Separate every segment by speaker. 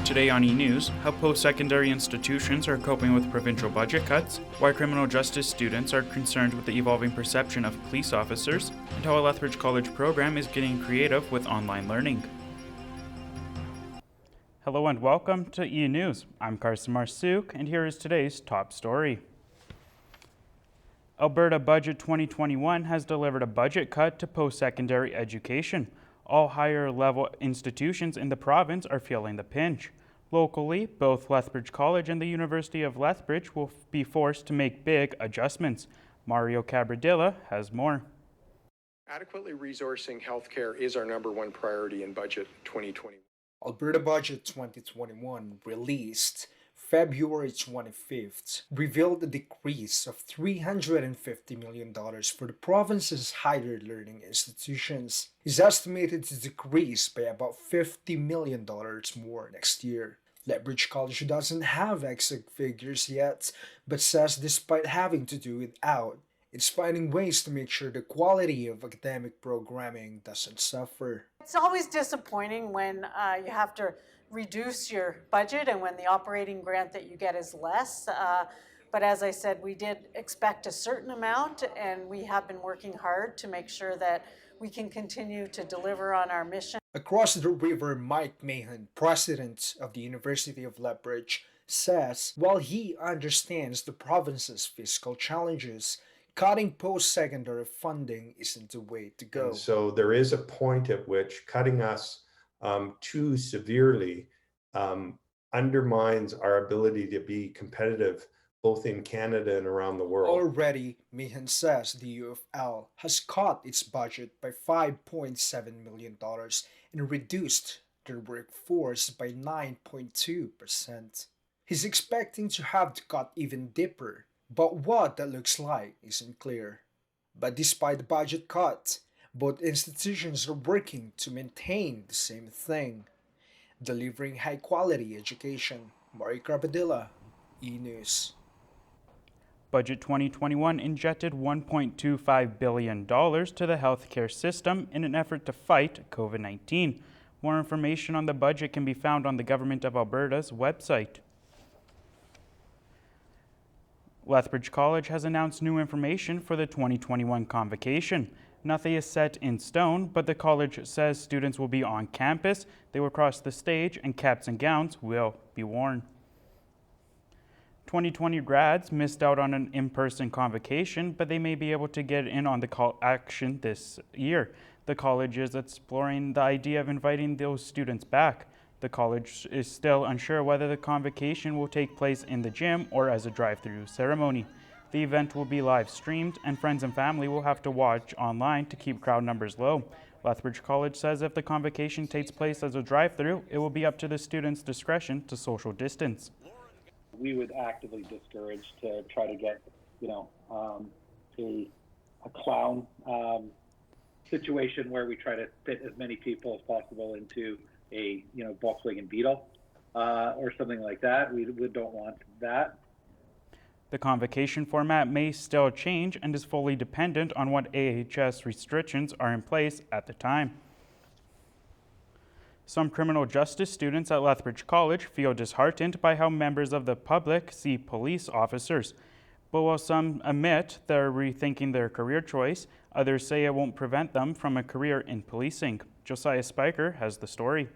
Speaker 1: Today on eNEWS, how post-secondary institutions are coping with provincial budget cuts, why criminal justice students are concerned with the evolving perception of police officers, and how a Lethbridge College program is getting creative with online learning. Hello and welcome to eNEWS. I'm Carson Marsouk, and here is today's top story. Alberta Budget 2021 has delivered a budget cut to post-secondary education. All higher-level institutions in the province are feeling the pinch. Locally, both Lethbridge College and the University of Lethbridge will be forced to make big adjustments. Mario Cabradilla has more.
Speaker 2: Adequately resourcing healthcare is our number one priority in Budget 2020.
Speaker 3: Alberta Budget 2021, released February 25th, revealed a decrease of $350 million for the province's higher learning institutions. Is estimated to decrease by about $50 million more next year. Lethbridge College doesn't have exact figures yet, but says despite having to do without, it's finding ways to make sure the quality of academic programming doesn't suffer.
Speaker 4: It's always disappointing when you have to reduce your budget and when the operating grant that you get is less. But as I said, we did expect a certain amount, and we have been working hard to make sure that we can continue to deliver on our mission.
Speaker 3: Across the river, Mike Mahan, president of the University of Lethbridge, says while he understands the province's fiscal challenges, cutting post-secondary funding isn't the way to go.
Speaker 5: And so there is a point at which cutting us too severely undermines our ability to be competitive both in Canada and around the world.
Speaker 3: Already, Mahan says the U of L has cut its budget by $5.7 million and reduced their workforce by 9.2%. He's expecting to have to cut even deeper, but what that looks like isn't clear. But despite the budget cut, both institutions are working to maintain the same thing, delivering high-quality education. Mario Cabradilla, eNEWS.
Speaker 1: Budget 2021 injected $1.25 billion to the healthcare system in an effort to fight COVID-19. More information on the budget can be found on the Government of Alberta's website. Lethbridge College has announced new information for the 2021 convocation. Nothing is set in stone, but the college says students will be on campus, they will cross the stage, and caps and gowns will be worn. 2020 grads missed out on an in-person convocation, but they may be able to get in on the call action this year. The college is exploring the idea of inviting those students back. The college is still unsure whether the convocation will take place in the gym or as a drive-through ceremony. The event will be live streamed, and friends and family will have to watch online to keep crowd numbers low. Lethbridge College says if the convocation takes place as a drive-through, it will be up to the students' discretion to social distance.
Speaker 6: We would actively discourage to try to get, a clown situation where we try to fit as many people as possible into a Volkswagen Beetle or something like that. We don't want that.
Speaker 1: The convocation format may still change and is fully dependent on what AHS restrictions are in place at the time. Some criminal justice students at Lethbridge College feel disheartened by how members of the public see police officers. But while some admit they're rethinking their career choice, others say it won't prevent them from a career in policing. Josiah Spiker has the story.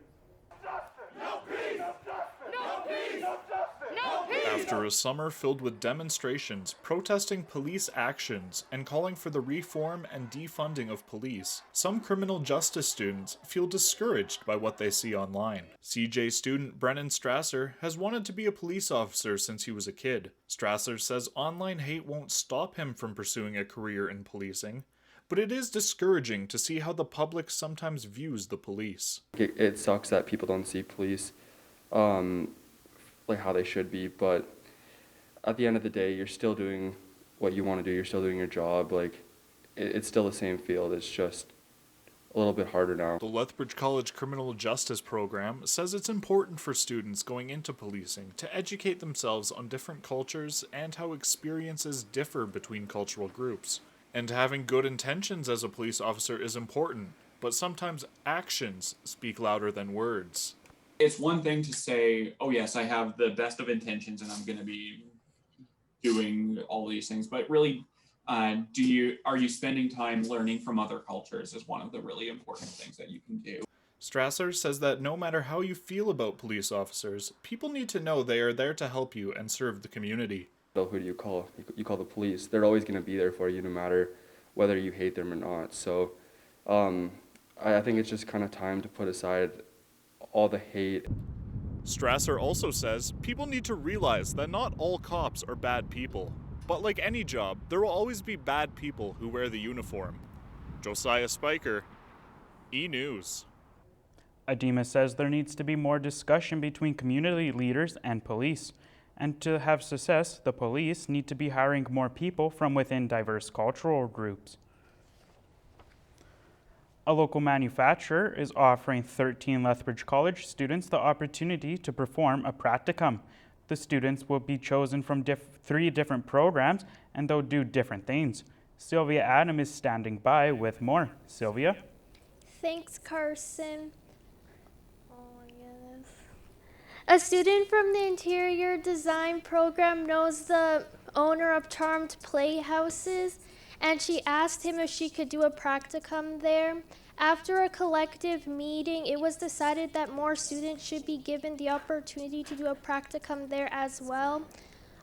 Speaker 7: After a summer filled with demonstrations, protesting police actions, and calling for the reform and defunding of police, some criminal justice students feel discouraged by what they see online. CJ student Brennan Strasser has wanted to be a police officer since he was a kid. Strasser says online hate won't stop him from pursuing a career in policing, but it is discouraging to see how the public sometimes views the police.
Speaker 8: It sucks that people don't see police like how they should be, but at the end of the day, you're still doing what you want to do. You're still doing your job. It's still the same field. It's just a little bit harder now.
Speaker 7: The Lethbridge College Criminal Justice Program says it's important for students going into policing to educate themselves on different cultures and how experiences differ between cultural groups. And having good intentions as a police officer is important, but sometimes actions speak louder than words.
Speaker 9: it's one thing to say, oh yes, I have the best of intentions and I'm going to be doing all these things, but really, are you spending time learning from other cultures is one of the really important things that you can do.
Speaker 7: Strasser says that no matter how you feel about police officers, people need to know they are there to help you and serve the community.
Speaker 8: So who do you call? You call the police. They're always going to be there for you no matter whether you hate them or not. So I think it's just kind of time to put aside all the hate.
Speaker 7: Strasser also says people need to realize that not all cops are bad people. But like any job, there will always be bad people who wear the uniform. Josiah Spiker, eNEWS.
Speaker 1: Adema says there needs to be more discussion between community leaders and police. And to have success, the police need to be hiring more people from within diverse cultural groups. A local manufacturer is offering 13 Lethbridge College students the opportunity to perform a practicum. The students will be chosen from 3 different programs and they'll do different things. Sylvia Adam is standing by with more. Sylvia?
Speaker 10: Thanks, Carson. Oh my goodness. A student from the interior design program knows the owner of Charmed Playhouses, and she asked him if she could do a practicum there. After a collective meeting, it was decided that more students should be given the opportunity to do a practicum there as well.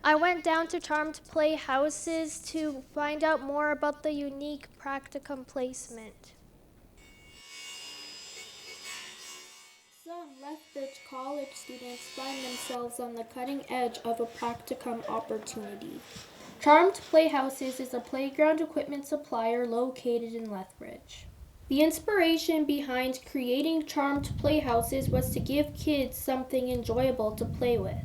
Speaker 10: I went down to Charmed Playhouses to find out more about the unique practicum placement. Some Lethbridge College students find themselves on the cutting edge of a practicum opportunity. Charmed Playhouses is a playground equipment supplier located in Lethbridge. The inspiration behind creating Charmed Playhouses was to give kids something enjoyable to play with.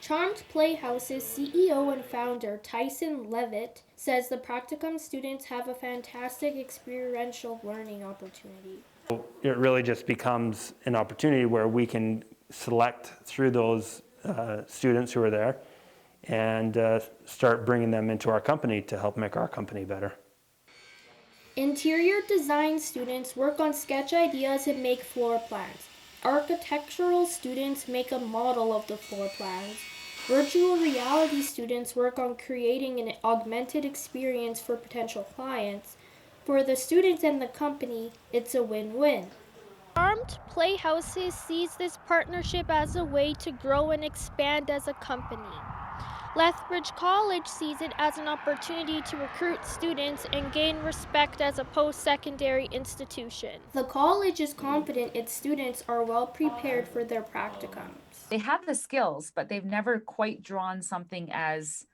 Speaker 10: Charmed Playhouses CEO and founder Tyson Levitt says the practicum students have a fantastic experiential learning opportunity.
Speaker 11: It really just becomes an opportunity where we can select through those students who are there and start bringing them into our company to help make our company better.
Speaker 10: Interior design students work on sketch ideas and make floor plans. Architectural students make a model of the floor plans. Virtual reality students work on creating an augmented experience for potential clients. For the students and the company, it's a win-win. Charmed Playhouses sees this partnership as a way to grow and expand as a company. Lethbridge College sees it as an opportunity to recruit students and gain respect as a post-secondary institution. The college is confident its students are well prepared for their practicums.
Speaker 12: They have the skills, but they've never quite drawn something as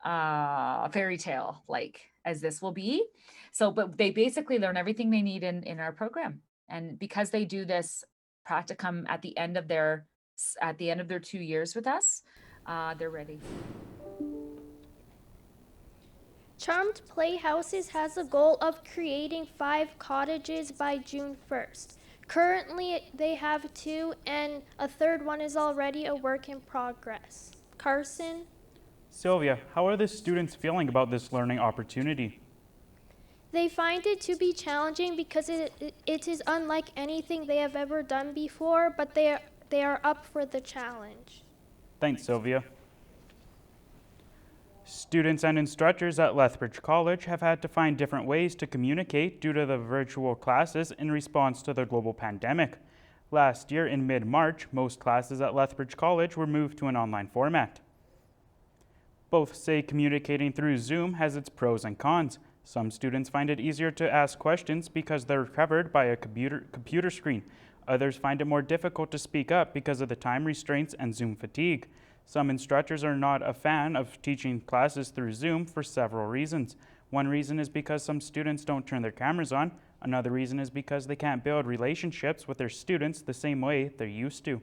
Speaker 12: a fairy tale like as this will be. So, but they basically learn everything they need in our program. And because they do this practicum at the end of their 2 years with us, they're ready.
Speaker 10: Charmed Playhouses has a goal of creating 5 cottages by June 1st. Currently, they have 2, and a third one is already a work in progress. Carson?
Speaker 1: Sylvia, how are the students feeling about this learning opportunity?
Speaker 10: They find it to be challenging because it is unlike anything they have ever done before, but they are up for the challenge.
Speaker 1: Thanks, Sylvia. Students and instructors at Lethbridge College have had to find different ways to communicate due to the virtual classes in response to the global pandemic. Last year, in mid-March, most classes at Lethbridge College were moved to an online format. Both say communicating through Zoom has its pros and cons. Some students find it easier to ask questions because they're covered by a computer screen. Others find it more difficult to speak up because of the time restraints and Zoom fatigue. Some instructors are not a fan of teaching classes through Zoom for several reasons. One reason is because some students don't turn their cameras on. Another reason is because they can't build relationships with their students the same way they're used to.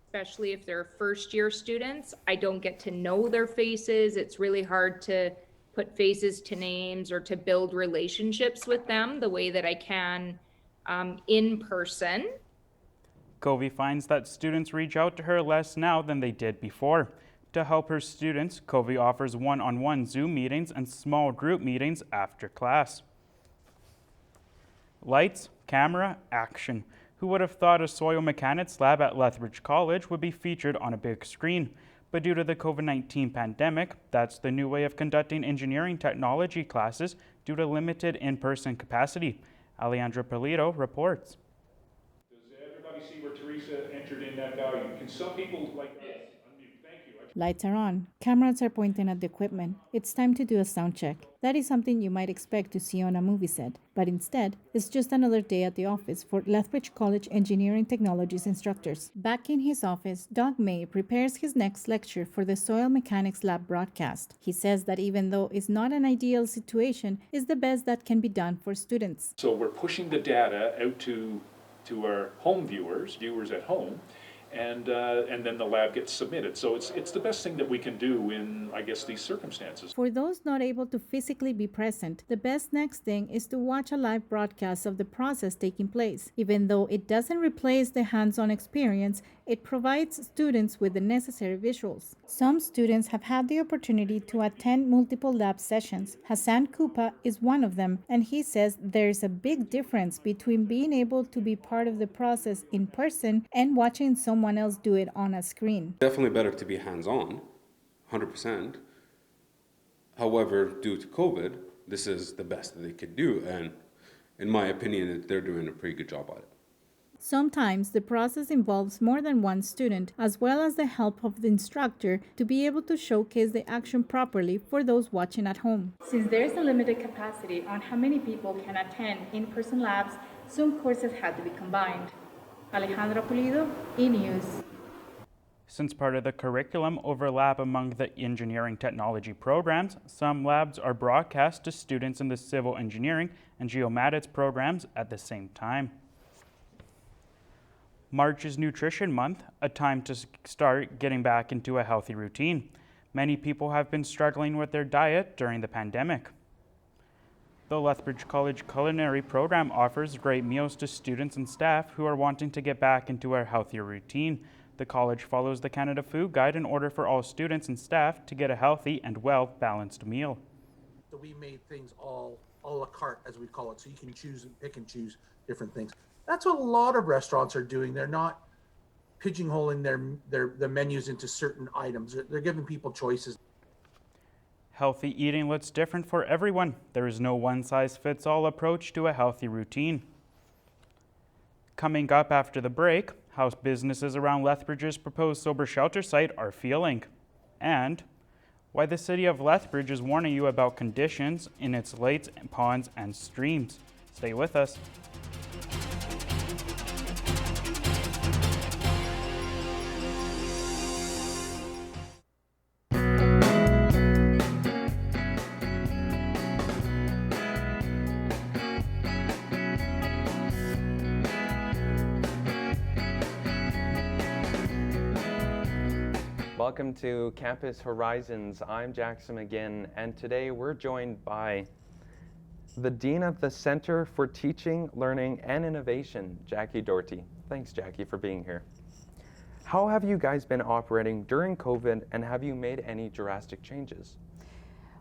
Speaker 13: Especially if they're first-year students, I don't get to know their faces. It's really hard to put faces to names or to build relationships with them the way that I can in person.
Speaker 1: Covey finds that students reach out to her less now than they did before. To help her students, Covey offers one-on-one Zoom meetings and small group meetings after class. Lights, camera, action. Who would have thought a soil mechanics lab at Lethbridge College would be featured on a big screen? But due to the COVID-19 pandemic, that's the new way of conducting engineering technology classes due to limited in-person capacity. Alejandra Polito reports.
Speaker 14: Does everybody see where Teresa entered in that value? Can some people like unmute? Thank you.
Speaker 15: Lights are on. Cameras are pointing at the equipment. It's time to do a sound check. That is something you might expect to see on a movie set, but instead, it's just another day at the office for Lethbridge College Engineering Technologies instructors. Back in his office, Doug May prepares his next lecture for the Soil Mechanics Lab broadcast. He says that even though it's not an ideal situation, it's the best that can be done for students.
Speaker 14: So we're pushing the data out to our home viewers at home, and then the lab gets submitted. So it's the best thing that we can do in, I guess, these circumstances.
Speaker 15: For those not able to physically be present, the best next thing is to watch a live broadcast of the process taking place. Even though it doesn't replace the hands-on experience, it provides students with the necessary visuals. Some students have had the opportunity to attend multiple lab sessions. Hassan Kupa is one of them, and he says there's a big difference between being able to be part of the process in person and watching someone else do it on a screen.
Speaker 16: Definitely better to be hands-on, 100%. However, due to COVID, this is the best that they could do, and in my opinion, they're doing a pretty good job at it.
Speaker 15: Sometimes the process involves more than one student, as well as the help of the instructor to be able to showcase the action properly for those watching at home.
Speaker 17: Since there is a limited capacity on how many people can attend in-person labs, Zoom courses had to be combined. Alejandra Pulido, eNEWS.
Speaker 1: Since part of the curriculum overlap among the engineering technology programs, some labs are broadcast to students in the civil engineering and geomatics programs at the same time. March is Nutrition Month, a time to start getting back into a healthy routine. Many people have been struggling with their diet during the pandemic. The Lethbridge College culinary program offers great meals to students and staff who are wanting to get back into a healthier routine. The college follows the Canada Food Guide in order for all students and staff to get a healthy and well-balanced meal.
Speaker 18: So we made things all a la carte, as we call it, so you can choose and pick and choose different things. That's what a lot of restaurants are doing. They're not pigeonholing their menus into certain items. They're giving people choices.
Speaker 1: Healthy eating looks different for everyone. There is no one-size-fits-all approach to a healthy routine. Coming up after the break, how businesses around Lethbridge's proposed sober shelter site are feeling, and why the city of Lethbridge is warning you about conditions in its lakes, ponds, and streams. Stay with us.
Speaker 19: Welcome to Campus Horizons. I'm Jackson McGinn, and today we're joined by the Dean of the Center for Teaching, Learning, and Innovation, Jackie Doherty. Thanks, Jackie, for being here. How have you guys been operating during COVID, and have you made any drastic changes?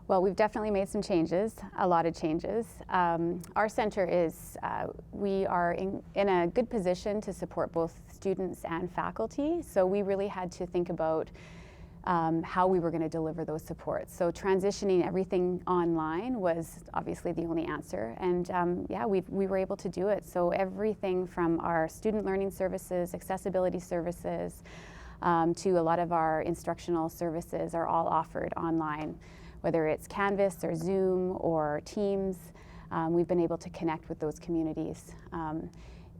Speaker 20: Well, we've definitely made some changes, a lot of changes. Our center is, we are in a good position to support both students and faculty, so we really had to think about how we were going to deliver those supports. So transitioning everything online was obviously the only answer, and yeah, we were able to do it. So everything from our student learning services, accessibility services, to a lot of our instructional services are all offered online. Whether it's Canvas or Zoom or Teams, we've been able to connect with those communities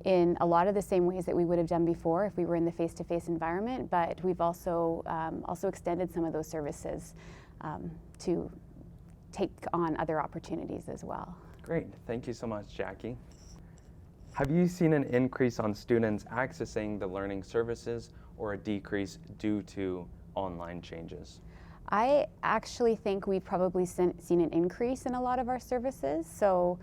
Speaker 20: in a lot of the same ways that we would have done before if we were in the face-to-face environment, but we've also extended some of those services to take on other opportunities as well.
Speaker 19: Great, thank you so much, Jackie. Have you seen an increase on students accessing the learning services or a decrease due to online changes?
Speaker 20: I actually think we've probably seen an increase in a lot of our services. So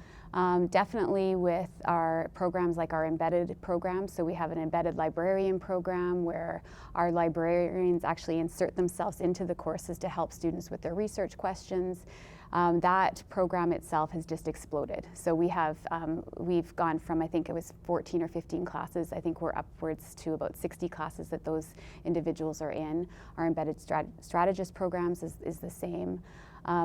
Speaker 20: definitely with our programs like our embedded program. So we have an embedded librarian program where our librarians actually insert themselves into the courses to help students with their research questions. That program itself has just exploded. So we've gone from, I think it was 14 or 15 classes. I think we're upwards to about 60 classes that those individuals are in. Our embedded strategist programs is the same.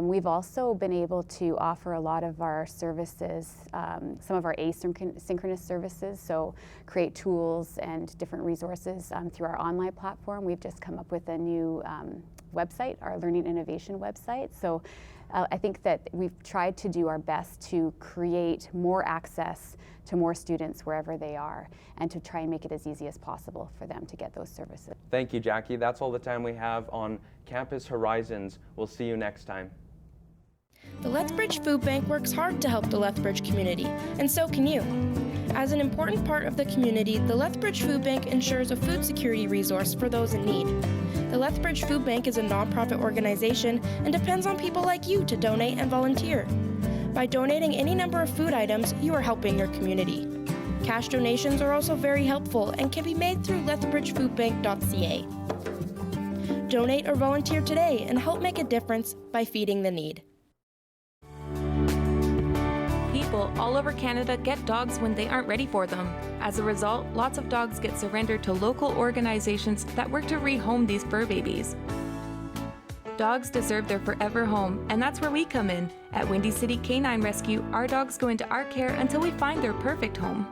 Speaker 20: We've also been able to offer a lot of our services, some of our asynchronous services, so create tools and different resources through our online platform. We've just come up with a new website, our Learning Innovation website. So I think that we've tried to do our best to create more access to more students wherever they are, and to try and make it as easy as possible for them to get those services.
Speaker 19: Thank you, Jackie. That's all the time we have on Campus Horizons. We'll see you next time.
Speaker 21: The Lethbridge Food Bank works hard to help the Lethbridge community, and so can you. As an important part of the community, the Lethbridge Food Bank ensures a food security resource for those in need. The Lethbridge Food Bank is a nonprofit organization and depends on people like you to donate and volunteer. By donating any number of food items, you are helping your community. Cash donations are also very helpful and can be made through lethbridgefoodbank.ca. Donate or volunteer today and help make a difference by feeding the need.
Speaker 22: People all over Canada get dogs when they aren't ready for them. As a result, lots of dogs get surrendered to local organizations that work to rehome these fur babies. Dogs deserve their forever home, and that's where we come in. At Windy City Canine Rescue, our dogs go into our care until we find their perfect home.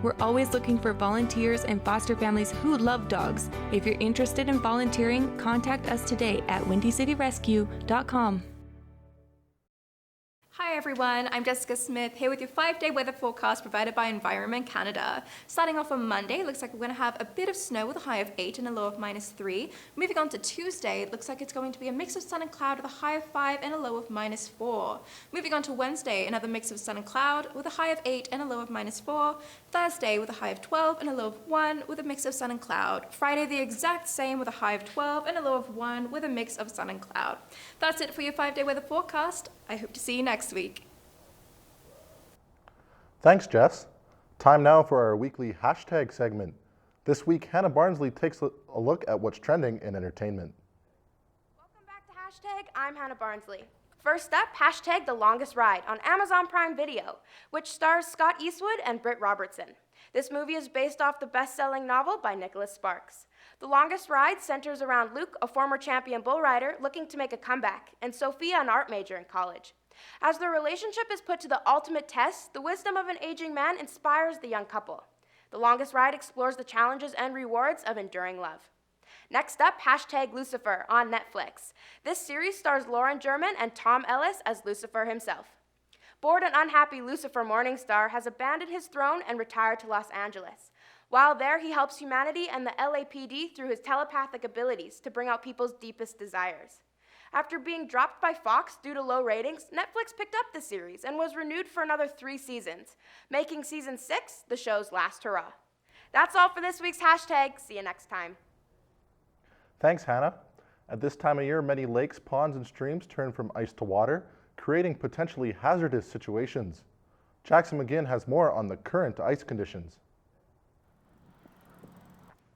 Speaker 22: We're always looking for volunteers and foster families who love dogs. If you're interested in volunteering, contact us today at windycityrescue.com.
Speaker 23: Hi everyone, I'm Jessica Smith here with your 5-day weather forecast provided by Environment Canada. Starting off on Monday, it looks like we're going to have a bit of snow with a high of 8 and a low of -3. Moving on to Tuesday, it looks like it's going to be a mix of sun and cloud with a high of 5 and a low of -4. Moving on to Wednesday, another mix of sun and cloud with a high of 8 and a low of -4. Thursday with a high of 12 and a low of 1 with a mix of sun and cloud. Friday the exact same with a high of 12 and a low of 1 with a mix of sun and cloud. That's it for your 5-day weather forecast. I hope to see you next week.
Speaker 24: Thanks, Jess. Time now for our weekly hashtag segment. This week, Hannah Barnsley takes a look at what's trending in entertainment.
Speaker 25: Hashtag I'm Hannah Barnsley. First up, hashtag The Longest Ride on Amazon Prime Video, which stars Scott Eastwood and Britt Robertson. This movie is based off the best-selling novel by Nicholas Sparks. The Longest Ride centers around Luke, a former champion bull rider looking to make a comeback, and Sophia, an art major in college. As their relationship is put to the ultimate test, the wisdom of an aging man inspires the young couple. The Longest Ride explores the challenges and rewards of enduring love. Next up, hashtag Lucifer on Netflix. This series stars Lauren German and Tom Ellis as Lucifer himself. Bored and unhappy Lucifer Morningstar has abandoned his throne and retired to Los Angeles. While there, he helps humanity and the LAPD through his telepathic abilities to bring out people's deepest desires. After being dropped by Fox due to low ratings, Netflix picked up the series and was renewed for another 3 seasons, making season 6 the show's last hurrah. That's all for this week's hashtag. See you next time.
Speaker 24: Thanks, Hannah. At this time of year, many lakes, ponds, and streams turn from ice to water, creating potentially hazardous situations. Jackson McGinn has more on the current ice conditions.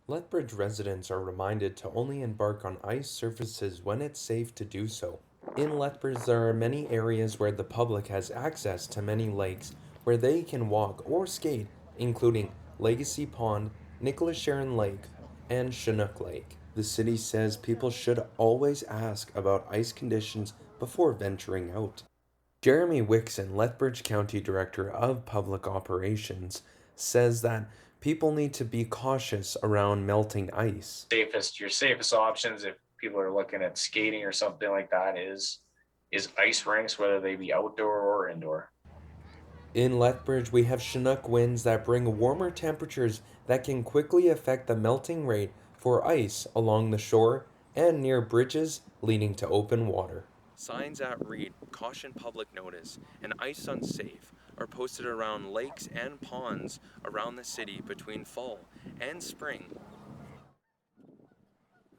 Speaker 26: Lethbridge residents are reminded to only embark on ice surfaces when it's safe to do so. In Lethbridge, there are many areas where the public has access to many lakes where they can walk or skate, including Legacy Pond, Nicholas Sharon Lake, and Chinook Lake. The city says people should always ask about ice conditions before venturing out. Jeremy Wixon, Lethbridge County Director of Public Operations, says that people need to be cautious around melting ice.
Speaker 27: Your safest options if people are looking at skating or something like that is ice rinks, whether they be outdoor or indoor.
Speaker 26: In Lethbridge, we have Chinook winds that bring warmer temperatures that can quickly affect the melting rate for ice along the shore and near bridges leading to open water. Signs that read "Caution Public Notice" and "Ice Unsafe" are posted around lakes and ponds around the city between fall and spring.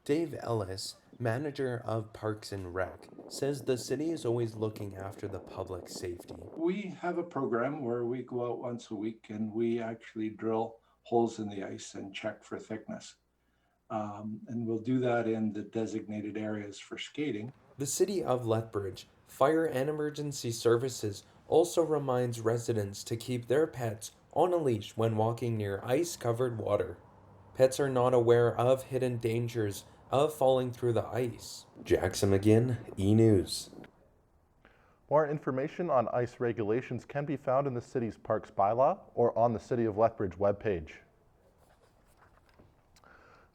Speaker 26: Dave Ellis, manager of Parks and Rec, says the city is always looking after the public's safety.
Speaker 28: We have a program where we go out once a week and we actually drill holes in the ice and check for thickness. And we'll do that in the designated areas for skating.
Speaker 26: The city of Lethbridge Fire and emergency services also reminds residents to keep their pets on a leash when walking near ice-covered water. Pets are not aware of hidden dangers of falling through the ice. Jackson McGinn, eNEWS.
Speaker 24: More information on ice regulations can be found in the city's parks bylaw or on the City of Lethbridge webpage.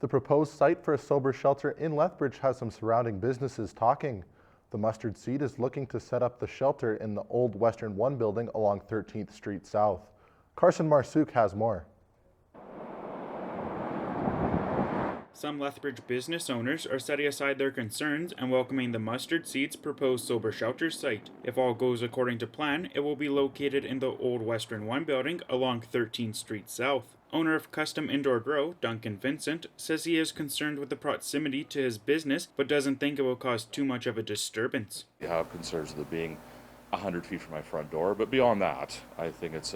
Speaker 24: The proposed site for a sober shelter in Lethbridge has some surrounding businesses talking. The Mustard Seed is looking to set up the shelter in the old Western 1 building along 13th Street South. Carson Marsouk has more.
Speaker 1: Some Lethbridge business owners are setting aside their concerns and welcoming the Mustard Seed's proposed sober shelter site. If all goes according to plan, it will be located in the old Western 1 building along 13th Street South. Owner of Custom Indoor Grow, Duncan Vincent, says he is concerned with the proximity to his business, but doesn't think it will cause too much of a disturbance.
Speaker 2: I have concerns with it being 100 feet from my front door, but beyond that, I think it's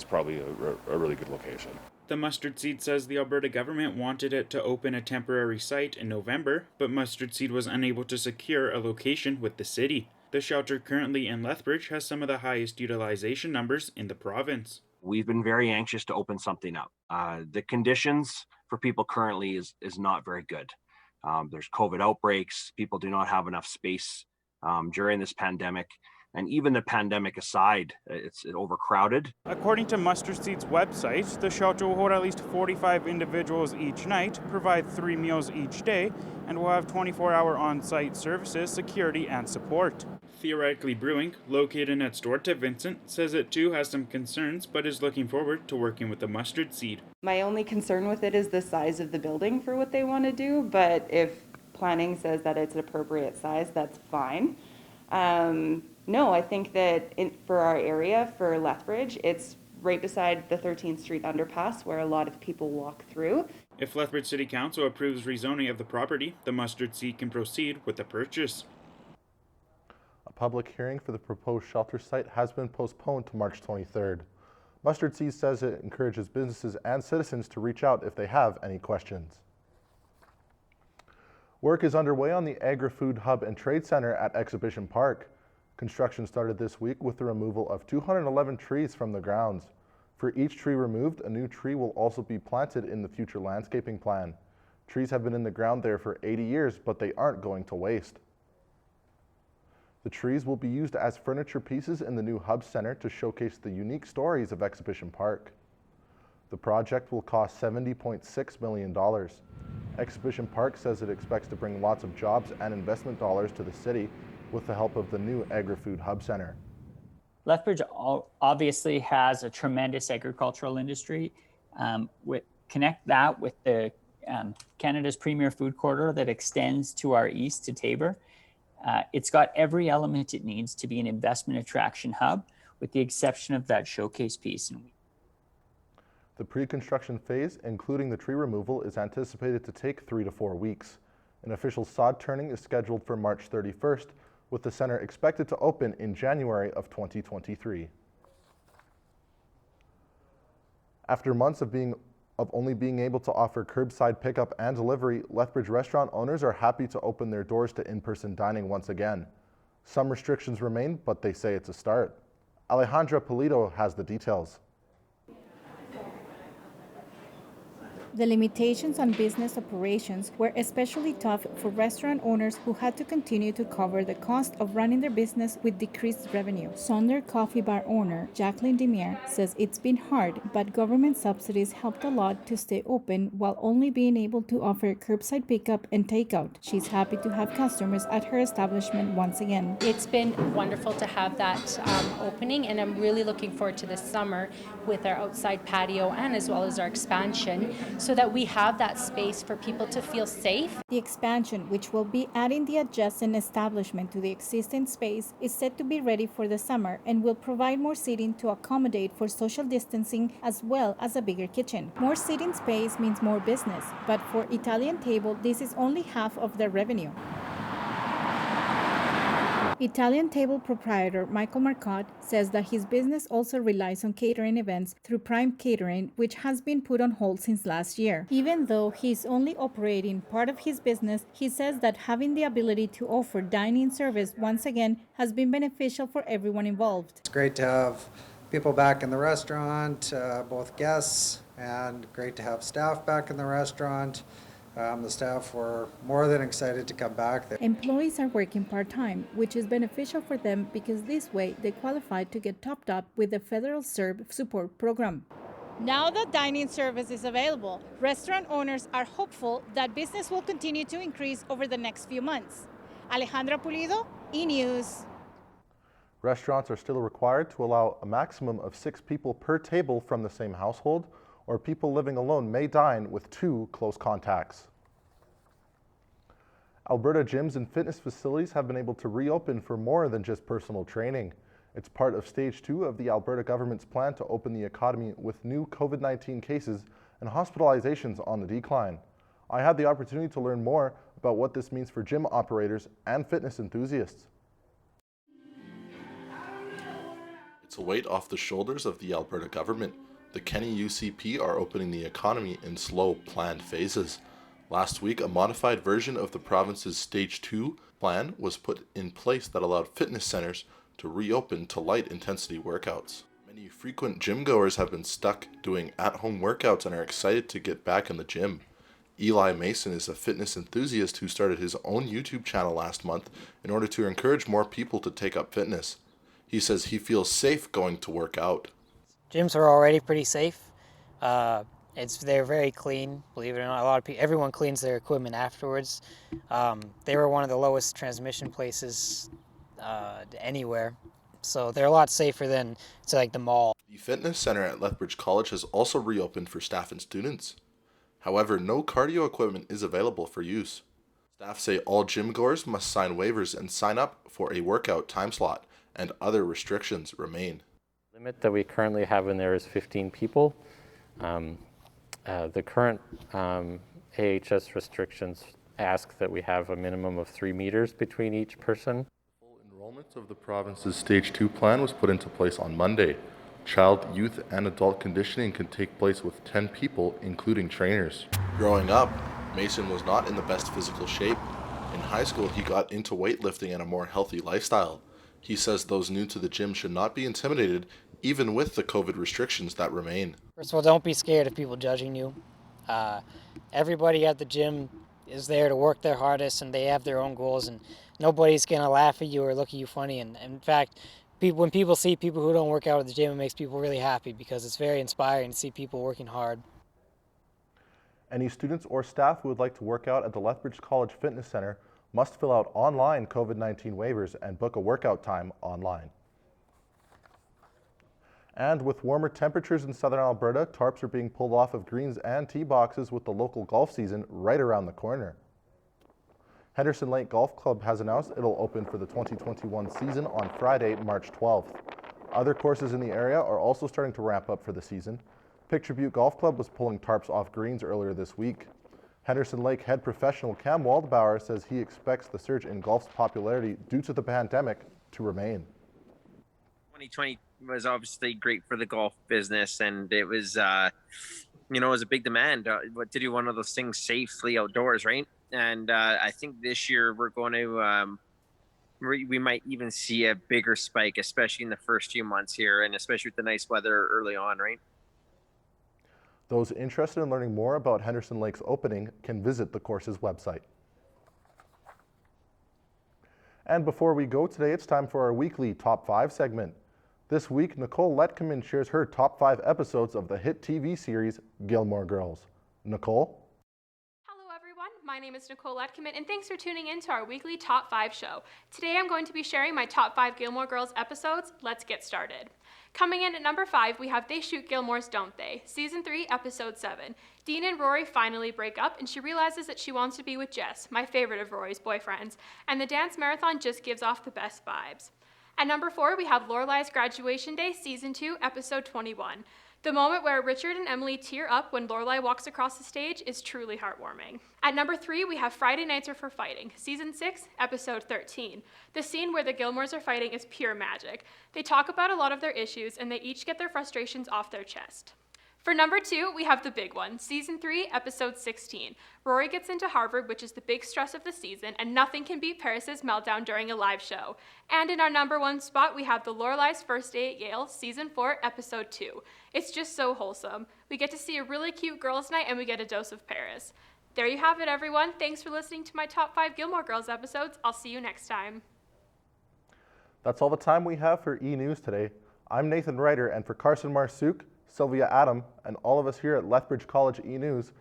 Speaker 2: probably a really good location.
Speaker 1: The Mustard Seed says the Alberta government wanted it to open a temporary site in November, but Mustard Seed was unable to secure a location with the city. The shelter currently in Lethbridge has some of the highest utilization numbers in the province.
Speaker 3: We've been very anxious to open something up. The conditions for people currently is not very good. There's COVID outbreaks. People do not have enough space during this pandemic. And even the pandemic aside, it's overcrowded.
Speaker 1: According to Mustard Seed's website, the shelter will hold at least 45 individuals each night, provide 3 meals each day, and will have 24-hour on-site services, security, and support. Theoretically Brewing, located next door to Vincent, says it too has some concerns, but is looking forward to working with the Mustard Seed.
Speaker 4: My only concern with it is the size of the building for what they want to do, but if planning says that it's an appropriate size, that's fine. No, I think that for our area, for Lethbridge, it's right beside the 13th Street underpass where a lot of people walk through.
Speaker 1: If Lethbridge City Council approves rezoning of the property, the Mustard Seed can proceed with the purchase.
Speaker 24: A public hearing for the proposed shelter site has been postponed to March 23rd. Mustard Seed says it encourages businesses and citizens to reach out if they have any questions. Work is underway on the Agrifood Hub and Trade Center at Exhibition Park. Construction started this week with the removal of 211 trees from the grounds. For each tree removed, a new tree will also be planted in the future landscaping plan. Trees have been in the ground there for 80 years, but they aren't going to waste. The trees will be used as furniture pieces in the new Hub Center to showcase the unique stories of Exhibition Park. The project will cost $70.6 million. Exhibition Park says it expects to bring lots of jobs and investment dollars to the city with the help of the new Agri-Food Hub Center.
Speaker 5: Lethbridge obviously has a tremendous agricultural industry. Connect that with the Canada's premier food corridor that extends to our east to Tabor. It's got every element it needs to be an investment attraction hub, with the exception of that showcase piece.
Speaker 24: The pre-construction phase, including the tree removal, is anticipated to take 3 to 4 weeks. An official sod turning is scheduled for March 31st, with the center expected to open in January of 2023. After months of only being able to offer curbside pickup and delivery, Lethbridge restaurant owners are happy to open their doors to in-person dining once again. Some restrictions remain, but they say it's a start. Alejandra Polito has the details.
Speaker 15: The limitations on business operations were especially tough for restaurant owners who had to continue to cover the cost of running their business with decreased revenue. Sonder Coffee Bar owner Jacqueline Demir says it's been hard, but government subsidies helped a lot to stay open while only being able to offer curbside pickup and takeout. She's happy to have customers at her establishment once again.
Speaker 6: It's been wonderful to have that opening, and I'm really looking forward to this summer with our outside patio and as well as our expansion, so that we have that space for people to feel safe.
Speaker 15: The expansion, which will be adding the adjacent establishment to the existing space, is set to be ready for the summer and will provide more seating to accommodate for social distancing as well as a bigger kitchen. More seating space means more business, but for Italian Table, this is only half of their revenue. Italian table proprietor Michael Marcotte says that his business also relies on catering events through Prime Catering, which has been put on hold since last year. Even though he's only operating part of his business, he says that having the ability to offer dining service once again has been beneficial for everyone involved.
Speaker 7: It's great to have people back in the restaurant, both guests, and great to have staff back in the restaurant. The staff were more than excited to come back.
Speaker 15: Employees are working part-time, which is beneficial for them because this way they qualify to get topped up with the federal CERB support program. Now that dining service is available, restaurant owners are hopeful that business will continue to increase over the next few months. Alejandra Pulido, eNEWS.
Speaker 24: Restaurants are still required to allow a maximum of 6 people per table from the same household, or people living alone may dine with 2 close contacts. Alberta gyms and fitness facilities have been able to reopen for more than just personal training. It's part of Stage 2 of the Alberta government's plan to open the economy with new COVID-19 cases and hospitalizations on the decline. I had the opportunity to learn more about what this means for gym operators and fitness enthusiasts. It's a weight off the shoulders of the Alberta government. The Kenny UCP are opening the economy in slow, planned phases. Last week, a modified version of the province's Stage 2 plan was put in place that allowed fitness centers to reopen to light-intensity workouts. Many frequent gym goers have been stuck doing at-home workouts and are excited to get back in the gym. Eli Mason is a fitness enthusiast who started his own YouTube channel last month in order to encourage more people to take up fitness. He says he feels safe going to work out.
Speaker 8: Gyms are already pretty safe. They're very clean, believe it or not. Everyone cleans their equipment afterwards. They were one of the lowest transmission places anywhere, so they're a lot safer than like the mall.
Speaker 24: The fitness center at Lethbridge College has also reopened for staff and students. However, no cardio equipment is available for use. Staff say all gym goers must sign waivers and sign up for a workout time slot, and other restrictions remain.
Speaker 9: The limit that we currently have in there is 15 people. The current AHS restrictions ask that we have a minimum of 3 meters between each person.
Speaker 24: Full enrollment of the province's Stage 2 plan was put into place on Monday. Child, youth, and adult conditioning can take place with 10 people, including trainers. Growing up, Mason was not in the best physical shape. In high school, he got into weightlifting and a more healthy lifestyle. He says those new to the gym should not be intimidated, even with the COVID restrictions that remain.
Speaker 8: First of all, don't be scared of people judging you. Everybody at the gym is there to work their hardest, and they have their own goals, and nobody's going to laugh at you or look at you funny. And in fact, when people see people who don't work out at the gym, it makes people really happy because it's very inspiring to see people working hard.
Speaker 24: Any students or staff who would like to work out at the Lethbridge College Fitness Center must fill out online COVID-19 waivers and book a workout time online. And with warmer temperatures in southern Alberta, tarps are being pulled off of greens and tee boxes with the local golf season right around the corner. Henderson Lake Golf Club has announced it'll open for the 2021 season on Friday, March 12th. Other courses in the area are also starting to ramp up for the season. Picture Butte Golf Club was pulling tarps off greens earlier this week. Henderson Lake head professional Cam Waldbauer says he expects the surge in golf's popularity due to the pandemic to remain.
Speaker 10: 2020 was obviously great for the golf business, and it was, it was a big demand to do one of those things safely outdoors, right? And I think this year we're going to, we might even see a bigger spike, especially in the first few months here, and especially with the nice weather early on, right?
Speaker 24: Those interested in learning more about Henderson Lake's opening can visit the course's website. And before we go today, it's time for our weekly Top 5 segment. This week, Nicole Letkeman shares her top 5 episodes of the hit TV series Gilmore Girls. Nicole?
Speaker 23: Hello everyone, my name is Nicole Letkeman, and thanks for tuning in to our weekly Top 5 show. Today I'm going to be sharing my top 5 Gilmore Girls episodes. Let's get started. Coming in at number 5, we have They Shoot Gilmores, Don't They? Season 3, Episode 7. Dean and Rory finally break up, and she realizes that she wants to be with Jess, my favorite of Rory's boyfriends, and the dance marathon just gives off the best vibes. At number 4, we have Lorelai's Graduation Day, Season 2, Episode 21.
Speaker 11: The moment where Richard and Emily tear up when Lorelai walks across the stage is truly heartwarming. At number 3, we have Friday Nights Are for Fighting, Season 6, Episode 13. The scene where the Gilmores are fighting is pure magic. They talk about a lot of their issues, and they each get their frustrations off their chest. For number 2, we have the big one, Season 3, Episode 16. Rory gets into Harvard, which is the big stress of the season, and nothing can beat Paris's meltdown during a live show. And in our number 1 spot, we have the Lorelai's First Day at Yale, Season 4, Episode 2. It's just so wholesome. We get to see a really cute girls' night, and we get a dose of Paris. There you have it, everyone. Thanks for listening to my top 5 Gilmore Girls episodes. I'll see you next time.
Speaker 24: That's all the time we have for eNEWS today. I'm Nathan Ryder, and for Carson Marsuk, Sylvia Adam, and all of us here at Lethbridge College eNEWS,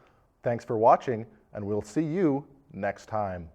Speaker 24: thanks for watching, and we'll see you next time.